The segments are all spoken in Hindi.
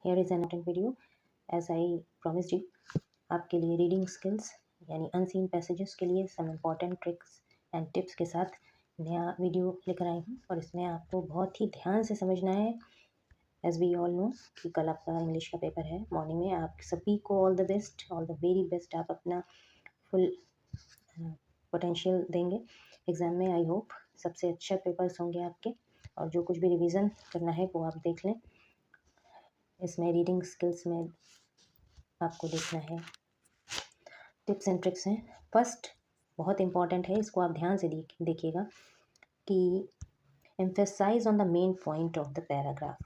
Here is an important video as I promised you. आपके लिए रीडिंग स्किल्स यानी अनसीन पैसेजेस के लिए some important tricks and tips के साथ नया वीडियो लेकर आई हूँ और इसमें आपको बहुत ही ध्यान से समझना है। एज वी ऑल नो कि कल आपका इंग्लिश का पेपर है मॉर्निंग में। आप सभी को all the best, all the very best. आप अपना फुल पोटेंशियल देंगे एग्ज़ाम में। आई होप सबसे अच्छा पेपर्स होंगे आपके, और जो कुछ भी रिवीजन करना है वो आप देख लें। इसमें रीडिंग स्किल्स में आपको देखना है टिप्स एंड ट्रिक्स हैं। फर्स्ट बहुत इंपॉर्टेंट है, इसको आप ध्यान से देखिएगा कि emphasise on the main point of the paragraph.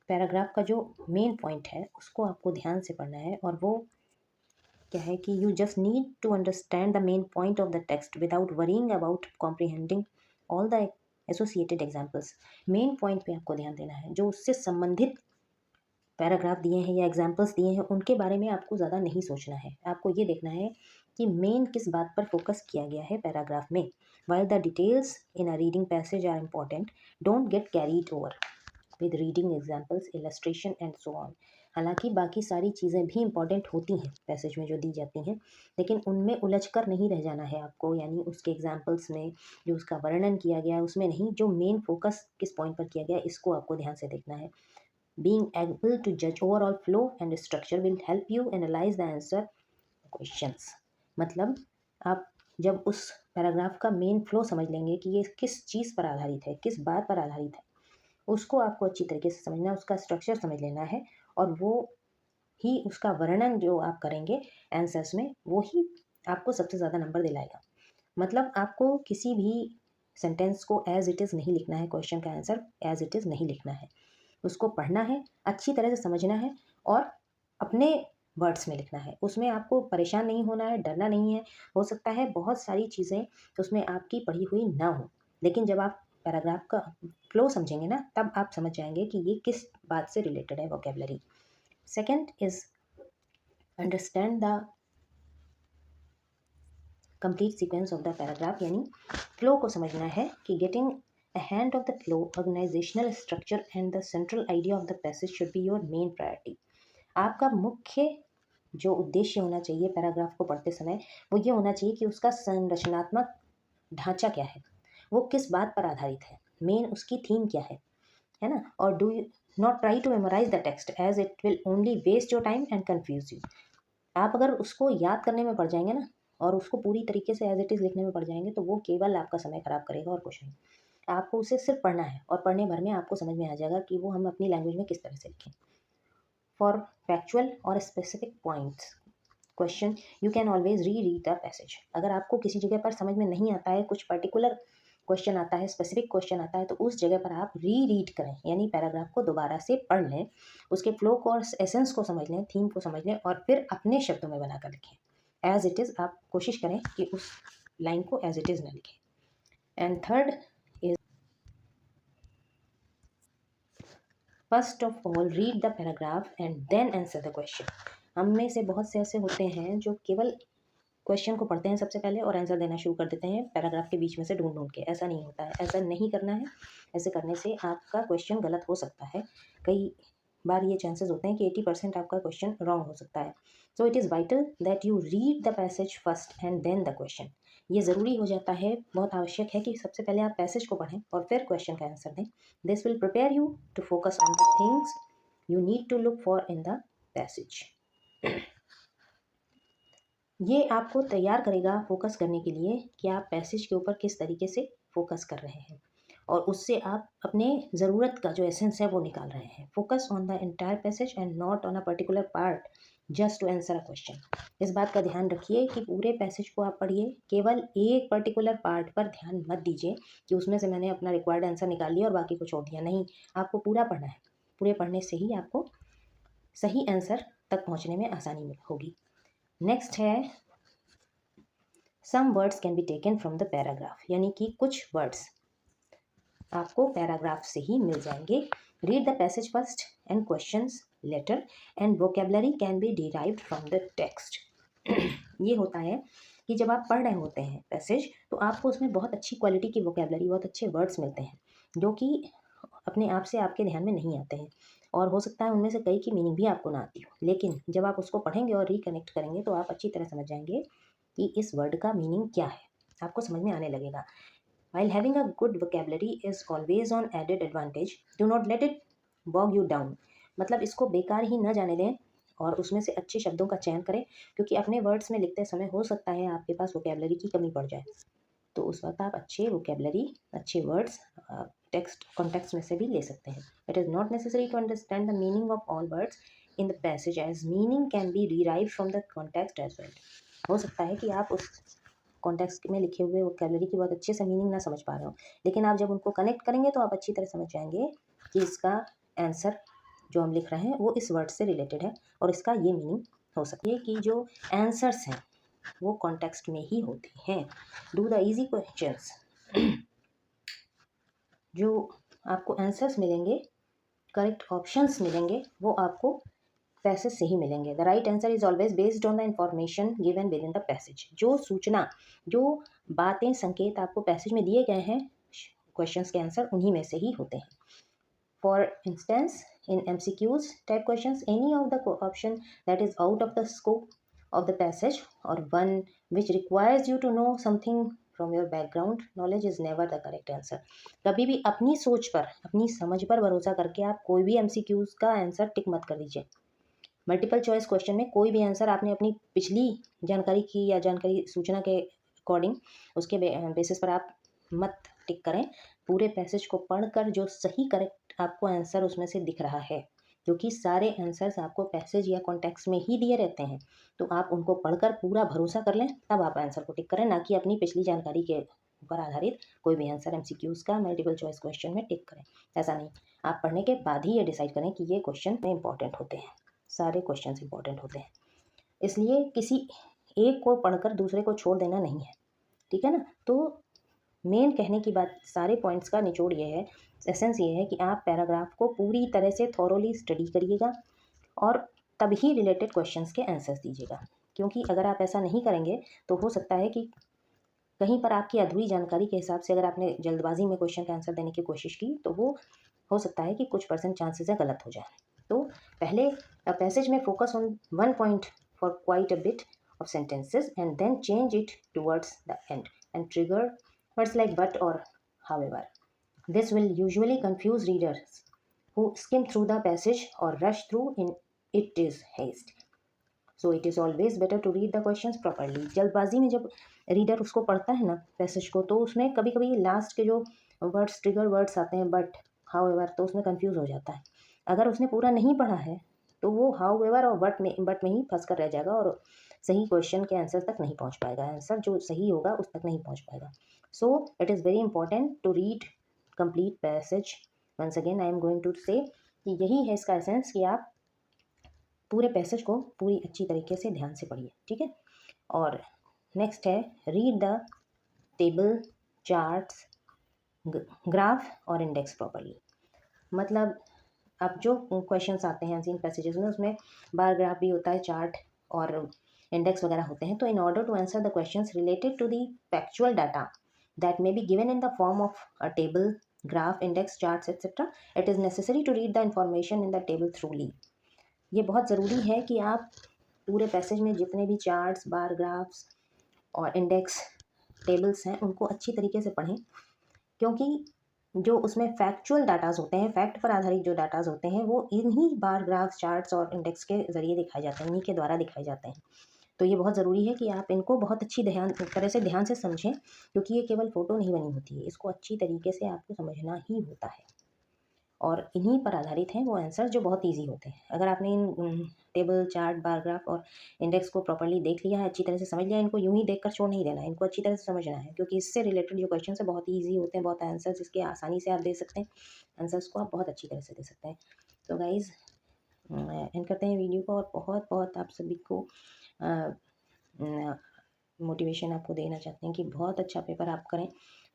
Paragraph का जो मेन पॉइंट है उसको आपको ध्यान से पढ़ना है, और वो क्या है कि you just need to understand the main point of the text without worrying about comprehending all the associated examples. Main point पे आपको ध्यान देना है। जो उससे संबंधित पैराग्राफ दिए हैं या एग्जाम्पल्स दिए हैं उनके बारे में आपको ज़्यादा नहीं सोचना है। आपको ये देखना है कि मेन किस बात पर फोकस किया गया है पैराग्राफ में। While the details in a reading passage are important, don't get carried over with reading examples, illustration and so on. हालांकि बाकी सारी चीज़ें भी इंपॉर्टेंट होती हैं पैसेज में जो दी जाती हैं, लेकिन उनमें उलझ कर नहीं रह जाना है आपको। यानी उसके एग्जाम्पल्स में जो उसका वर्णन किया गया है उसमें नहीं, जो मेन फोकस किस पॉइंट पर किया गया है इसको आपको ध्यान से देखना है। Being able to judge overall flow and structure will help you analyze the answer questions। मतलब आप जब उस पैराग्राफ का मेन फ्लो समझ लेंगे कि ये किस चीज़ पर आधारित है, किस बात पर आधारित है, उसको आपको अच्छी तरीके से समझना है, उसका स्ट्रक्चर समझ लेना है, और वो ही उसका वर्णन जो आप करेंगे आंसर्स में वो ही आपको सबसे ज़्यादा नंबर दिलाएगा। मतलब आपको किसी भी सेंटेंस को एज इट इज़ नहीं लिखना है, क्वेश्चन का आंसर एज इट इज़ नहीं लिखना है। उसको पढ़ना है, अच्छी तरह से समझना है और अपने वर्ड्स में लिखना है। उसमें आपको परेशान नहीं होना है, डरना नहीं है। हो सकता है बहुत सारी चीज़ें उसमें आपकी पढ़ी हुई ना हो, लेकिन जब आप पैराग्राफ का फ्लो समझेंगे ना, तब आप समझ जाएंगे कि ये किस बात से रिलेटेड है vocabulary. Second is understand the complete sequence of the paragraph, यानी फ्लो को समझना है कि getting a hand of the flow, organizational structure and the central idea of the passage should be your main priority। आपका मुख्य जो उद्देश्य होना चाहिए पैराग्राफ को पढ़ते समय वो ये होना चाहिए कि उसका संरचनात्मक ढांचा क्या है, वो किस बात पर आधारित है, मेन उसकी थीम क्या है ना। और do you not try to memorise the text as it will only waste your time and confuse you. आप अगर उसको याद करने में पड़ जाएंगे ना और उसको पूरी तरीके से एज इट इज़ लिखने में पड़ जाएंगे तो वो केवल आपका समय खराब करेगा और कुछ नहीं। आपको उसे सिर्फ पढ़ना है और पढ़ने भर में आपको समझ में आ जाएगा कि वो हम अपनी लैंग्वेज में किस तरह से लिखें। फॉर फैक्चुअल और specific points question you can always री रीड द पैसेज। अगर आपको किसी जगह पर समझ में नहीं आता है, कुछ पर्टिकुलर क्वेश्चन आता है, स्पेसिफिक क्वेश्चन आता है, तो उस जगह पर आप री रीड करें, यानी पैराग्राफ को दोबारा से पढ़ लें, उसके फ्लो को और एसेंस को समझ लें, थीम को समझ लें, और फिर अपने शब्दों में बनाकर लिखें एज इट इज़। आप कोशिश करें कि उस लाइन को एज इट इज़ ना लिखें। And third is first of all read the paragraph and then answer the question. हम में से बहुत से ऐसे होते हैं जो केवल क्वेश्चन को पढ़ते हैं सबसे पहले और आंसर देना शुरू कर देते हैं पैराग्राफ के बीच में से ढूंढ ढूंढ के। ऐसा नहीं होता है, ऐसा नहीं करना है। ऐसे करने से आपका क्वेश्चन गलत हो सकता है। कई बार ये चांसेस होते हैं कि 80% आपका क्वेश्चन रॉन्ग हो सकता है। So it is vital that you read the passage first and then the question. ये ज़रूरी हो जाता है, बहुत आवश्यक है कि सबसे पहले आप पैसेज को पढ़ें और फिर क्वेश्चन का आंसर दें। This will prepare you to focus on the things you need to look for in the passage. ये आपको तैयार करेगा फोकस करने के लिए कि आप पैसेज के ऊपर किस तरीके से फोकस कर रहे हैं, और उससे आप अपने ज़रूरत का जो एसेंस है वो निकाल रहे हैं। Focus on the entire passage and not on a particular part just to answer a question. इस बात का ध्यान रखिए कि पूरे पैसेज को आप पढ़िए, केवल एक पर्टिकुलर पार्ट पर ध्यान मत दीजिए कि उसमें से मैंने अपना रिक्वायर्ड आंसर निकाल लिया और बाकी को छोड़ दिया। नहीं, आपको पूरा पढ़ना है। पूरे पढ़ने से ही आपको सही आंसर तक पहुँचने में आसानी होगी। नेक्स्ट है some words can be taken from the paragraph, यानी कि कुछ वर्ड्स आपको पैराग्राफ से ही मिल जाएंगे। Read the passage first and questions letter and vocabulary can be derived from the text. ये होता है कि जब आप पढ़ रहे होते हैं पैसेज तो आपको उसमें बहुत अच्छी क्वालिटी की वोकेबलरी, बहुत अच्छे वर्ड्स मिलते हैं जो कि अपने आप से आपके ध्यान में नहीं आते हैं, और हो सकता है उनमें से कई की मीनिंग भी आपको ना आती हो, लेकिन जब आप उसको पढ़ेंगे और रिकनेक्ट करेंगे तो आप अच्छी तरह समझ जाएंगे कि इस वर्ड का मीनिंग क्या है, आपको समझ में आने लगेगा। While having a good vocabulary is always on added advantage, do not let it bog you down। मतलब इसको बेकार ही न जाने दें और उसमें से अच्छे शब्दों का चयन करें, क्योंकि अपने वर्ड्स में लिखते समय हो सकता है आपके पास वोकेबलरी की कमी पड़ जाए, तो उस वक्त आप अच्छे वोकेबलरी, अच्छे वर्ड्स टेक्स्ट कॉन्टेक्स्ट में से भी ले सकते हैं। It is not necessary to understand the meaning of all words in the passage as meaning can be रीराइव from the context as well. हो सकता है कि आप उस कॉन्टेक्स्ट में लिखे हुए वोकेबलरी की बहुत अच्छे से मीनिंग ना समझ पा रहे हो, लेकिन आप जब उनको कनेक्ट करेंगे तो आप अच्छी तरह समझ जाएंगे कि इसका आंसर जो हम लिख रहे हैं वो इस वर्ड से रिलेटेड है और इसका ये मीनिंग हो सकती है कि जो आंसर्स हैं वो कॉन्टेक्स्ट में ही होते हैं। Do the easy questions. जो आपको आंसर्स मिलेंगे, करेक्ट ऑप्शंस मिलेंगे, वो आपको पैसेज से ही मिलेंगे। The right answer is always based on the information given with in the passage. जो सूचना, जो बातें, संकेत आपको पैसेज में दिए गए हैं, क्वेश्चंस के आंसर उन्हीं में से ही होते हैं। For instance, in MCQs type questions, any of the option that is out of the scope of the passage or one which requires you to know something from your background knowledge is never the correct answer। कभी भी अपनी सोच पर, अपनी समझ पर भरोसा करके आप कोई भी MCQs का आंसर टिक मत कर दीजिए। मल्टीपल चॉइस क्वेश्चन में कोई भी आंसर आपने अपनी पिछली जानकारी की या जानकारी सूचना के अकॉर्डिंग उसके बेसिस पर आप मत टिक करें। पूरे पैसेज को पढ़कर जो सही करेक्ट आपको आंसर उसमें से दिख रहा है, क्योंकि सारे आंसर्स आपको पैसेज या कॉन्टेक्स्ट में ही दिए रहते हैं, तो आप उनको पढ़कर पूरा भरोसा कर लें, तब आप आंसर को टिक करें, ना कि अपनी पिछली जानकारी के ऊपर आधारित कोई भी आंसर MCQs का मल्टीपल चॉइस क्वेश्चन में टिक करें। ऐसा नहीं, आप पढ़ने के बाद ही ये डिसाइड करें कि ये क्वेश्चन में इंपॉर्टेंट होते हैं। सारे क्वेश्चंस इंपॉर्टेंट होते हैं, इसलिए किसी एक को पढ़कर दूसरे को छोड़ देना नहीं है, ठीक है ना। तो मेन कहने की बात, सारे पॉइंट्स का निचोड़ ये है, एसेंस ये है कि आप पैराग्राफ को पूरी तरह से थॉरोली स्टडी करिएगा और तभी रिलेटेड क्वेश्चंस के आंसर्स दीजिएगा, क्योंकि अगर आप ऐसा नहीं करेंगे तो हो सकता है कि कहीं पर आपकी अधूरी जानकारी के हिसाब से अगर आपने जल्दबाजी में क्वेश्चन का आंसर देने की कोशिश की तो वो हो सकता है कि कुछ % चांसेस है गलत हो जाए। तो पहले पैसेज में focus on one point for quite a bit of sentences and then change it towards the end trigger words like but और however. This will usually confuse readers who skim through the passage or rush through in it is haste। So it is always better to read the questions properly। जल्दबाजी में जब रीडर उसको पढ़ता है ना पैसेज को, तो उसमें कभी कभी लास्ट के जो वर्ड्स, ट्रिगर वर्ड्स आते हैं बट, हाउएवर, तो उसमें कंफ्यूज हो जाता है। अगर उसने पूरा नहीं पढ़ा है तो वो हाउएवर और बट में ही फंस कर रह जाएगा और सही क्वेश्चन के आंसर तक नहीं पहुंच पाएगा, आंसर जो सही होगा उस तक नहीं पहुंच पाएगा। So it is very important to read complete passage. Once again I am going to say कि यही है इसका एसेंस कि आप पूरे पैसेज को पूरी अच्छी तरीके से ध्यान से पढ़िए, ठीक है। और नेक्स्ट है read the table, charts, graph और इंडेक्स प्रॉपर्ली। मतलब अब जो क्वेश्चंस आते हैं इन पैसेजेस में, उसमें बार ग्राफ भी होता है, चार्ट और इंडेक्स वगैरह होते हैं। तो in order to answer the questions related to the factual data that may be given in the form of a table, graph, index, charts, etc. It is necessary to read the information in the table thoroughly। ये बहुत ज़रूरी है कि आप पूरे पैसेज में जितने भी चार्ट्स, बार ग्राफ्स और इंडेक्स टेबल्स हैं उनको अच्छी तरीके से पढ़ें, क्योंकि जो उसमें फैक्चुअल डाटाज होते हैं, फैक्ट पर आधारित जो डाटाज होते हैं, वो इन्हीं बार ग्राफ्स, चार्ट्स और इंडेक्स के ज़रिए दिखाए जाते हैं, इन्हीं के द्वारा दिखाए जाते हैं। तो ये बहुत ज़रूरी है कि आप इनको बहुत अच्छी तरह से ध्यान से समझें, क्योंकि ये केवल फ़ोटो नहीं बनी होती है, इसको अच्छी तरीके से आपको समझना ही होता है और इन्हीं पर आधारित हैं वो आंसर जो बहुत इजी होते हैं। अगर आपने इन टेबल, चार्ट, बार ग्राफ और इंडेक्स को प्रॉपर्ली देख लिया है, अच्छी तरह से समझ लिया है, इनको यूं ही देखकर छोड़ नहीं देना है, इनको अच्छी तरह से समझना है, क्योंकि इससे रिलेटेड जो क्वेश्चन है बहुत ईजी होते हैं, बहुत आंसर्स इसके आसानी से आप दे सकते हैं, आंसर्स को आप बहुत अच्छी तरह से दे सकते हैं। तो गाइज़ एंड करते हैं वीडियो को और बहुत बहुत आप सभी को मोटिवेशन आपको देना चाहते हैं कि बहुत अच्छा पेपर आप करें।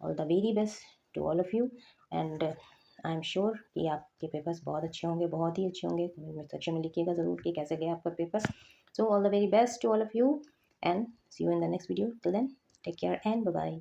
All the very best to all of you and I am sure कि आपके पेपर्स बहुत अच्छे होंगे, बहुत ही अच्छे होंगे। कमेंट सेक्शन में लिखिएगा ज़रूर कि कैसे गया आपका paper. So all the very best to all of you and see you in the next video. Till then take care and bye bye.